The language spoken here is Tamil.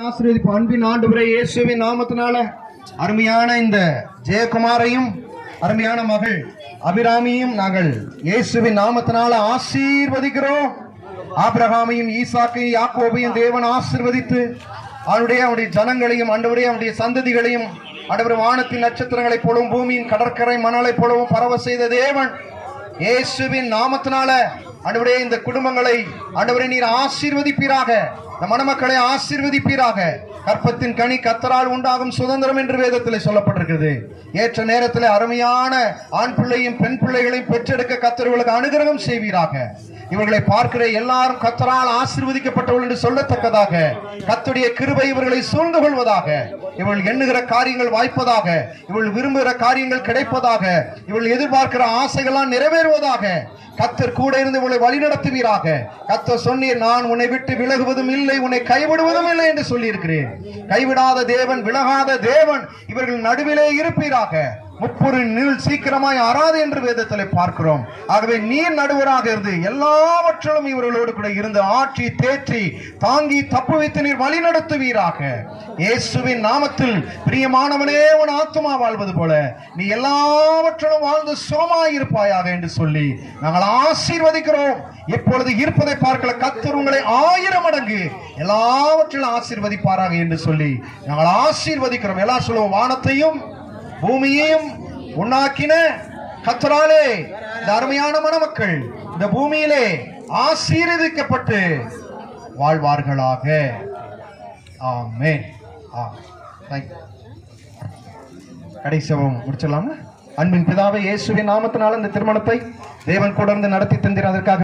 ஆசீர்வதிப்பு. அன்பின் ஆண்டவரே இயேசுவின் நாமத்தினால அருமையான இந்த ஜெயக்குமாரையும் அருமையான மகள் அபிராமியும் நாங்கள் இயேசுவின் நாமத்தினால ஆசீர்வதிக்கிறோம். ஆபிரகாமையும் ஈசாக்கையும் யாக்கோபையும் தேவன் ஆசீர்வதித்து அவருடைய ஜனங்களையும் ஆண்டவரே அவருடைய சந்ததிகளையும் ஆண்டவர் வானத்தின் நட்சத்திரங்களைப் போலவும் பூமியின் கடற்கரை மணலைப் போலவும் பரவ செய்த தேவன் இயேசுவின் நாமத்தினால ஆண்டவரே இந்த குடும்பங்களை ஆண்டவரே நீர் ஆசீர்வதிப்பீராக. இந்த மணமக்களை ஆசீர்வதிப்பீராக. கற்பத்தின் கனி கர்த்தரால் உண்டாகும் சுதந்திரம் என்று வேதத்தில் சொல்லப்பட்டிருக்கிறது. ஏற்ற நேரத்தில் அருமையான ஆண் பிள்ளையும் பெண் பிள்ளைகளையும் பெற்றெடுக்க கர்த்தர்களுக்கு அனுகிரகம் செய்வீராக. இவர்களை பார்க்கிற எல்லாரும் கர்த்தரால் ஆசீர்வதிக்கப்பட்டவர்கள் என்று சொல்லத்தக்கதாக கர்த்தருடைய கிருபை இவர்களை சூழ்ந்து கொள்வதாக. இவர்கள் எண்ணுகிற காரியங்கள் வாய்ப்பதாக, இவர்கள் விரும்புகிற காரியங்கள் கிடைப்பதாக, இவர்கள் எதிர்பார்க்கிற ஆசைகளால் நிறைவேறுவதாக. கர்த்தர் கூட இருந்து உங்களை வழிநடத்துவீராக. கர்த்தர் சொன்னீர், நான் உன்னை விட்டு விலகுவதும் இல்லை, உன்னை கைவிடுவதும் இல்லை என்று சொல்லி இருக்கிறேன். கைவிடாத தேவன், விலகாத தேவன் இவர்கள் நடுவிலே இருப்பீராக. முப்புரு நீள் சீக்கிரமாய் ஆறாது என்று வேதத்தில் பார்க்கிறோம். ஆகவே நீர் நடுவராக இருந்து எல்லாவற்றிலும் இவர்களோடு கூட இருந்து ஆற்றி தேற்றி தாங்கி தப்பு வைத்து நீர் வழி நடத்துவீராக. இயேசுவின் நாமத்தில் பிரியமானவனே, உன் ஆத்துமா வாழ்வது போல நீ எல்லாவற்றிலும் வாழ்ந்து சுகமாயிருப்பாயாக என்று சொல்லி நாங்கள் ஆசீர்வதிக்கிறோம். இப்பொழுது இருப்பதை பார்க்கல, கர்த்தர் உங்களை 1000 மடங்கு எல்லாவற்றிலும் ஆசீர்வதிப்பாராக என்று சொல்லி நாங்கள் ஆசீர்வதிக்கிறோம். எல்லாம் சொல்லுவோம், வானத்தையும் பூமியையும் உண்டாக்கின கர்த்தராலே இந்த அருமையான மணமக்கள் இந்த பூமியிலே ஆசீர்வதிக்கப்பட்டு வாழ்வார்களாக. ஆமென். கடைசியும் முடிச்சிடலாமா? அன்பின் பிதாவே, இயேசுவின் நாமத்தினால இந்த திருமணத்தை தேவன் கூட இருந்து நடத்தி தந்தீர். அதற்காக